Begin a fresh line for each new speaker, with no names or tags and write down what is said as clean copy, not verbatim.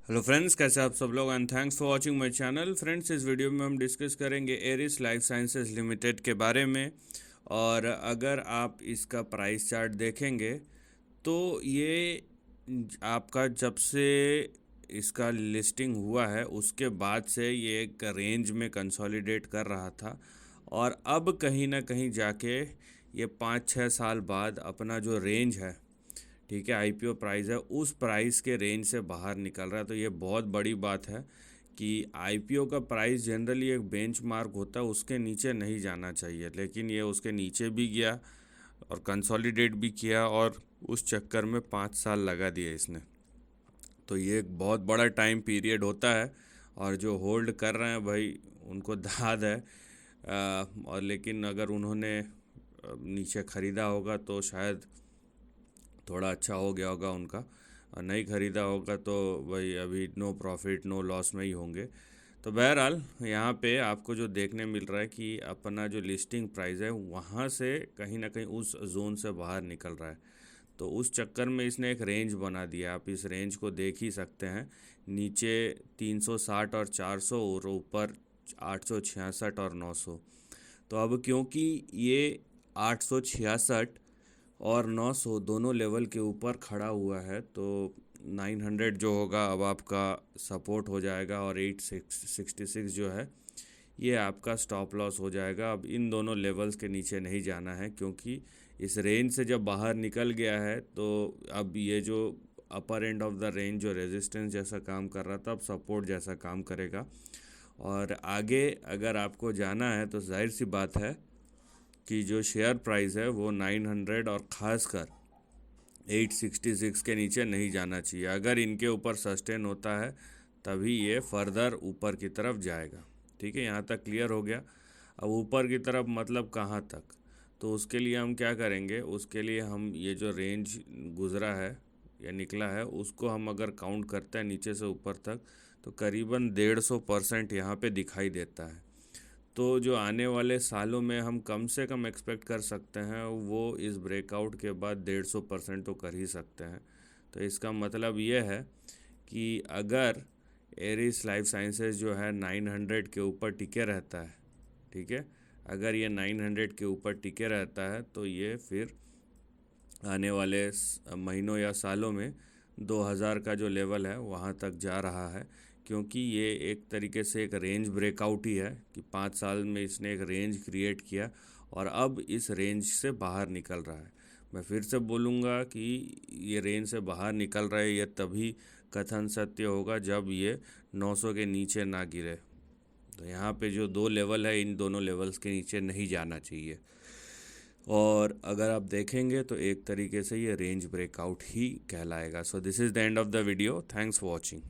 Hello friends, कैसे आप सब लोग and thanks for watching my channel. Friends, इस वीडियो में हम डिस्कस करेंगे एरिस लाइफ साइंसेज लिमिटेड के बारे में। और अगर आप इसका प्राइस चार्ट देखेंगे तो ये आपका जब से इसका लिस्टिंग हुआ है उसके बाद से ये एक रेंज में कंसोलिडेट कर रहा था, और अब कहीं ना कहीं जाके ये 5-6 साल बाद अपना जो रेंज है, ठीक है, आईपीओ प्राइस है, उस प्राइस के रेंज से बाहर निकल रहा है। तो ये बहुत बड़ी बात है कि आईपीओ का प्राइस जनरली एक बेंचमार्क होता है, उसके नीचे नहीं जाना चाहिए, लेकिन ये उसके नीचे भी गया और कंसोलिडेट भी किया, और उस चक्कर में 5 साल लगा दिए इसने। तो ये एक बहुत बड़ा टाइम पीरियड होता है, और जो होल्ड कर रहे हैं भाई उनको दाद है। और लेकिन अगर उन्होंने नीचे ख़रीदा होगा तो शायद थोड़ा अच्छा हो गया होगा उनका, और नहीं ख़रीदा होगा तो भाई अभी नो प्रॉफिट नो लॉस में ही होंगे। तो बहरहाल यहाँ पे आपको जो देखने मिल रहा है कि अपना जो लिस्टिंग प्राइस है वहाँ से कहीं ना कहीं उस जोन से बाहर निकल रहा है। तो उस चक्कर में इसने एक रेंज बना दिया, आप इस रेंज को देख ही सकते हैं। नीचे 360 और 400, और ऊपर 866 और 900। तो अब क्योंकि ये 866 और 900 दोनों लेवल के ऊपर खड़ा हुआ है, तो 900 जो होगा अब आपका सपोर्ट हो जाएगा, और 866 जो है ये आपका स्टॉप लॉस हो जाएगा। अब इन दोनों लेवल्स के नीचे नहीं जाना है, क्योंकि इस रेंज से जब बाहर निकल गया है तो अब ये जो अपर एंड ऑफ द रेंज जो रेजिस्टेंस जैसा काम कर रहा था, अब सपोर्ट जैसा काम करेगा। और आगे अगर आपको जाना है तो जाहिर सी बात है कि जो शेयर प्राइस है वो 900 और ख़ासकर 866 के नीचे नहीं जाना चाहिए। अगर इनके ऊपर सस्टेन होता है तभी ये फर्दर ऊपर की तरफ जाएगा। ठीक है, यहाँ तक क्लियर हो गया। अब ऊपर की तरफ मतलब कहाँ तक, तो उसके लिए हम क्या करेंगे, उसके लिए हम ये जो रेंज गुज़रा है या निकला है उसको हम अगर काउंट करते हैं नीचे से ऊपर तक, तो करीबन 150% यहाँ पे दिखाई देता है। तो जो आने वाले सालों में हम कम से कम एक्सपेक्ट कर सकते हैं वो इस ब्रेकआउट के बाद 150% तो कर ही सकते हैं। तो इसका मतलब ये है कि अगर एरिस लाइफ साइंसेज जो है 900 के ऊपर टिके रहता है, ठीक है, अगर ये 900 के ऊपर टिके रहता है तो ये फिर आने वाले महीनों या सालों में 2000 का जो लेवल है वहाँ तक जा रहा है। क्योंकि ये एक तरीके से एक रेंज ब्रेकआउट ही है कि 5 साल में इसने एक रेंज क्रिएट किया और अब इस रेंज से बाहर निकल रहा है। मैं फिर से बोलूँगा कि ये रेंज से बाहर निकल रहा है, ये तभी कथन सत्य होगा जब ये 900 के नीचे ना गिरे। तो यहाँ पे जो दो लेवल है, इन दोनों लेवल्स के नीचे नहीं जाना चाहिए। और अगर आप देखेंगे तो एक तरीके से ये रेंज ब्रेकआउट ही कहलाएगा। So this is the end of the video. Thanks for watching.